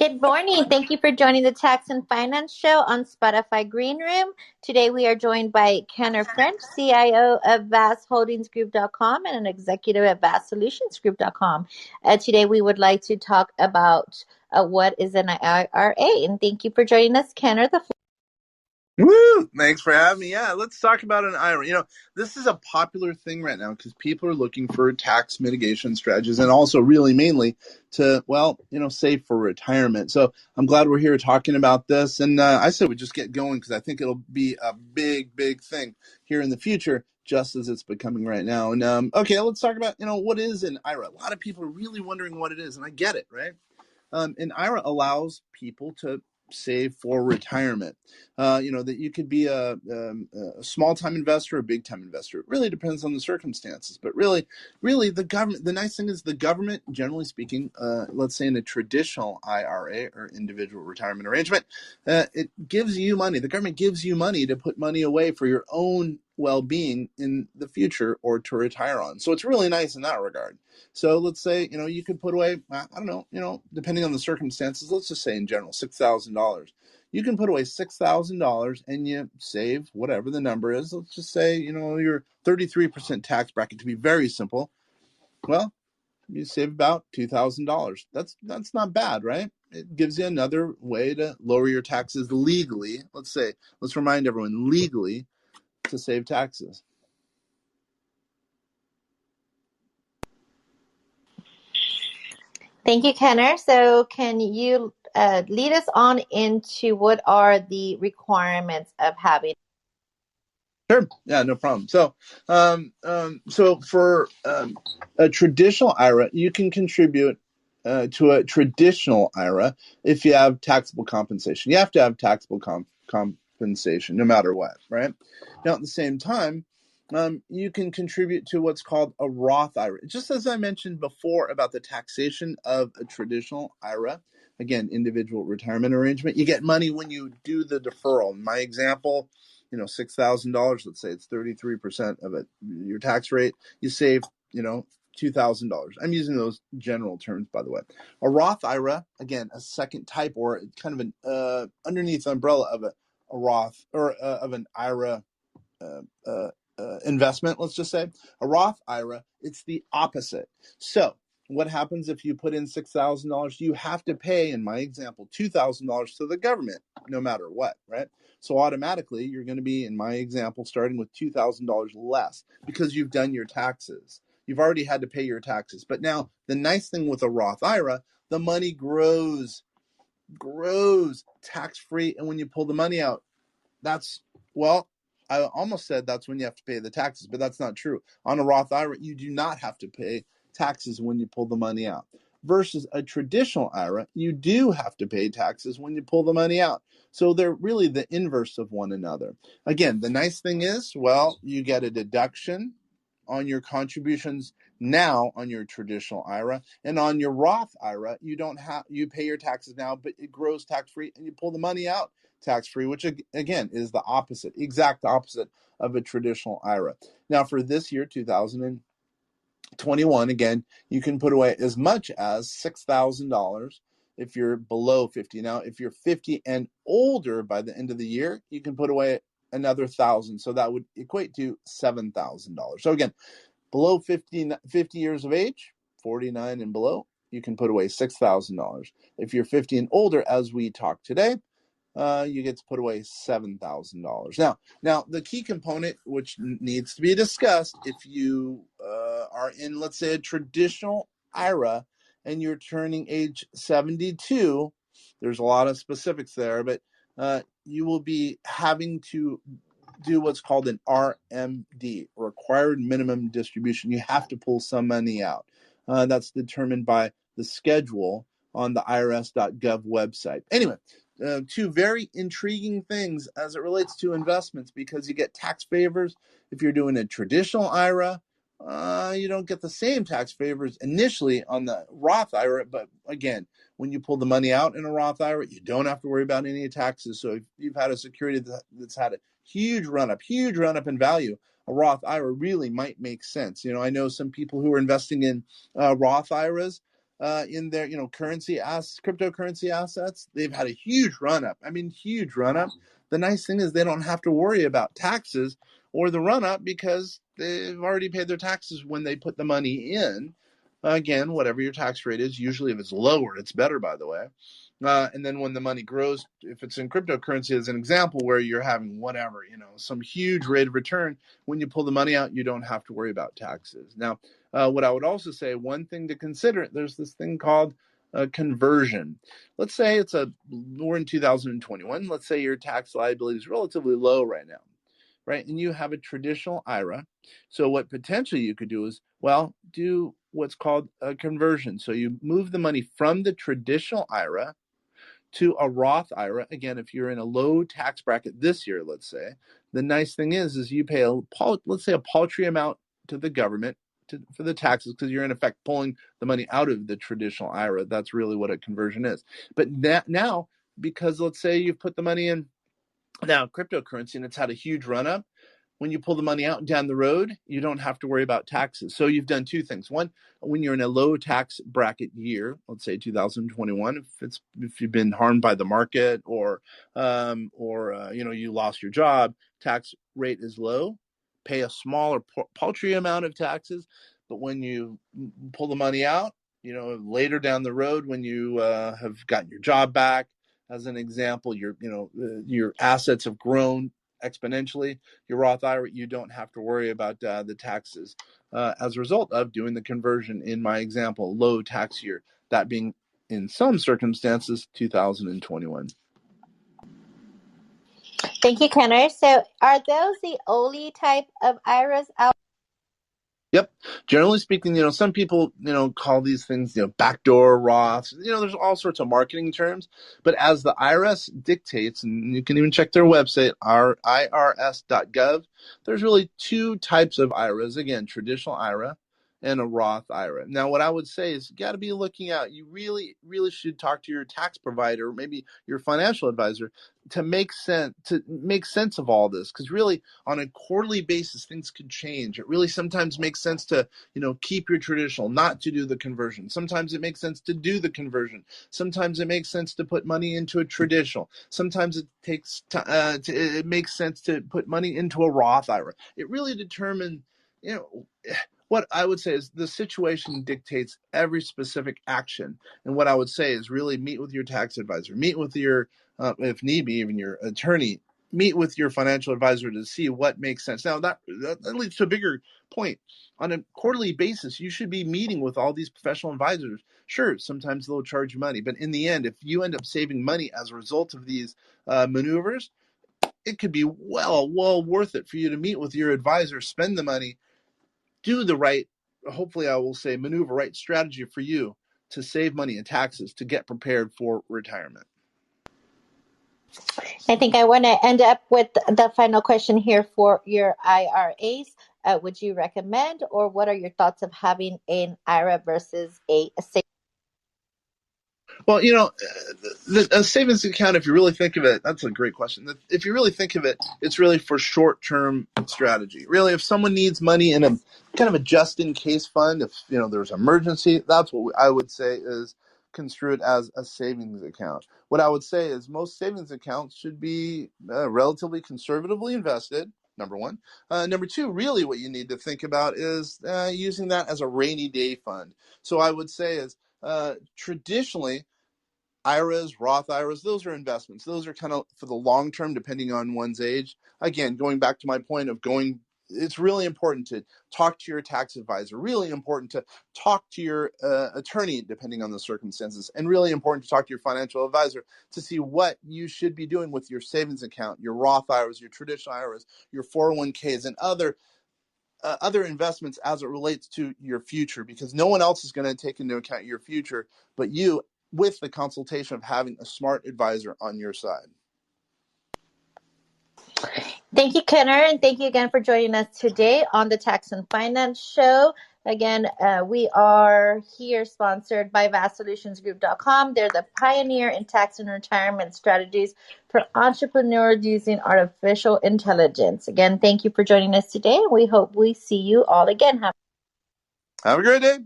Good morning. Thank you for joining the Tax and Finance Show on Spotify Green Room. Today we are joined by Kenner French, CIO of VastHoldingsGroup.com and an executive at VastSolutionsGroup.com. Today we would like to talk about what is an IRA. And thank you for joining us, Kenner. Woo! Thanks for having me. Yeah, let's talk about an IRA. This is a popular thing right now because people are looking for tax mitigation strategies and also really mainly to, save for retirement. So I'm glad we're here talking about this. And I said we just get going because I think it'll be a big, big thing here in the future, just as it's becoming right now. And okay, let's talk about, what is an IRA? A lot of people are really wondering what it is, and I get it, right? An IRA allows people to save for retirement. That you could be a small-time investor or a big-time investor. It really depends on the circumstances. But really, the government, the nice thing is the government, generally speaking, let's say in a traditional IRA or individual retirement arrangement, it gives you money. The government gives you money to put money away for your own well-being in the future or to retire on. So it's really nice in that regard. So let's say, you could put away, I don't know, depending on the circumstances, let's just say in general, $6,000. You can put away $6,000 and you save whatever the number is. Let's just say, your 33% tax bracket, to be very simple. Well, you save about $2,000. That's not bad, right? It gives you another way to lower your taxes legally. Let's remind everyone legally to save taxes. Thank you, Kenner. So can you lead us on into what are the requirements of having? Sure. Yeah, no problem. So, for a traditional IRA, you can contribute to a traditional IRA if you have taxable compensation. You have to have taxable compensation no matter what, right? Now, at the same time, you can contribute to what's called a Roth IRA. Just as I mentioned before about the taxation of a traditional IRA, again, individual retirement arrangement, you get money when you do the deferral. In my example, $6,000, let's say it's 33% of it, your tax rate, you save, $2,000. I'm using those general terms, by the way. A Roth IRA, again, a second type or kind of an underneath umbrella of a Roth or of an IRA investment, let's just say. A Roth IRA, it's the opposite. So what happens if you put in $6,000? You have to pay, in my example, $2,000 to the government, no matter what, right? So automatically, you're going to be, in my example, starting with $2,000 less because you've done your taxes. You've already had to pay your taxes. But now, the nice thing with a Roth IRA, the money grows tax-free. And when you pull the money out, I almost said that's when you have to pay the taxes, but that's not true. On a Roth IRA, you do not have to pay taxes when you pull the money out. Versus a traditional IRA, you do have to pay taxes when you pull the money out. So they're really the inverse of one another. Again, the nice thing is, you get a deduction on your contributions now on your traditional IRA, and on your Roth IRA, you pay your taxes now, but it grows tax-free and you pull the money out tax-free, which again is the exact opposite of a traditional IRA. Now for this year, 2021, again, you can put away as much as $6,000 if you're below 50. Now, if you're 50 and older by the end of the year, you can put away another $1,000. So that would equate to $7,000. So again, below 50 years of age, 49 and below, you can put away $6,000. If you're 50 and older, as we talk today, you get to put away $7,000. Now, the key component, which needs to be discussed, if you are in, let's say, a traditional IRA and you're turning age 72, there's a lot of specifics there, but you will be having to do what's called an RMD, required minimum distribution. You have to pull some money out. That's determined by the schedule on the irs.gov website. Anyway, two very intriguing things as it relates to investments, because you get tax favors. If you're doing a traditional IRA, you don't get the same tax favors initially on the Roth IRA, but again, when you pull the money out in a Roth IRA, you don't have to worry about any taxes. So if you've had a security that's had a huge run up in value, a Roth IRA really might make sense. I know some people who are investing in Roth IRAs. in their cryptocurrency assets, they've had a huge run up. I mean, huge run up. The nice thing is they don't have to worry about taxes or the run up because they've already paid their taxes when they put the money in. Again, whatever your tax rate is, usually if it's lower, it's better, by the way. And then when the money grows, if it's in cryptocurrency, as an example, where you're having whatever, some huge rate of return, when you pull the money out, you don't have to worry about taxes. Now, what I would also say, one thing to consider, there's this thing called conversion. Let's say we're in 2021. Let's say your tax liability is relatively low right now, right? And you have a traditional IRA. So what potentially you could do is, do what's called a conversion. So you move the money from the traditional IRA to a Roth IRA. Again, if you're in a low tax bracket this year, let's say, the nice thing is you pay let's say a paltry amount to the government for the taxes, because you're in effect pulling the money out of the traditional IRA. That's really what a conversion is. But now, because let's say you've put the money in now cryptocurrency and it's had a huge run up, when you pull the money out down the road, you don't have to worry about taxes. So you've done two things. One, when you're in a low tax bracket year, let's say 2021, if you've been harmed by the market or you lost your job, tax rate is low, pay a smaller paltry amount of taxes. But when you pull the money out, later down the road, when you have gotten your job back, as an example, your assets have grown exponentially, your Roth IRA, you don't have to worry about the taxes as a result of doing the conversion. In my example, low tax year, that being in some circumstances 2021. Thank you, Kenner. So are those the only type of IRAs out? Yep. Generally speaking, some people, call these things, backdoor Roths. There's all sorts of marketing terms. But as the IRS dictates, and you can even check their website, irs.gov, there's really two types of IRAs. Again, traditional IRA and a Roth IRA. Now, what I would say is you got to be looking out. You really, really should talk to your tax provider, maybe your financial advisor, to make sense of all this, because really on a quarterly basis things could change. It really sometimes makes sense to keep your traditional, not to do the conversion. Sometimes it makes sense to do the conversion. Sometimes it makes sense to put money into a traditional. Sometimes it makes sense to put money into a Roth IRA. It really determines, what I would say is the situation dictates every specific action. And what I would say is really meet with your tax advisor, meet with your if need be, even your attorney, meet with your financial advisor to see what makes sense. Now, that leads to a bigger point. On a quarterly basis, you should be meeting with all these professional advisors. Sure, sometimes they'll charge you money, but in the end, if you end up saving money as a result of these maneuvers, it could be well worth it for you to meet with your advisor, spend the money, do the right, hopefully I will say, maneuver right strategy for you to save money in taxes to get prepared for retirement. I think I want to end up with the final question here for your IRAs. Would you recommend, or what are your thoughts of having an IRA versus a savings? Well, a savings account, if you really think of it, that's a great question. If you really think of it, it's really for short-term strategy. Really, if someone needs money in a kind of a just-in-case fund, if there's an emergency, that's what I would say is construe it as a savings account. What I would say is most savings accounts should be relatively conservatively invested. Number one. Number two, really what you need to think about is using that as a rainy day fund. So I would say is traditionally, IRAs, Roth IRAs, those are investments. Those are kind of for the long term, depending on one's age. Again, going back to my point of it's really important to talk to your tax advisor, really important to talk to your attorney, depending on the circumstances, and really important to talk to your financial advisor to see what you should be doing with your savings account, your Roth IRAs, your traditional IRAs, your 401ks, and other investments as it relates to your future, because no one else is going to take into account your future but you, with the consultation of having a smart advisor on your side. Thank you, Kenner, and thank you again for joining us today on the Tax and Finance Show. Again, we are here sponsored by VastSolutionsGroup.com. They're the pioneer in tax and retirement strategies for entrepreneurs using artificial intelligence. Again, thank you for joining us today. We hope we see you all again. Have a great day.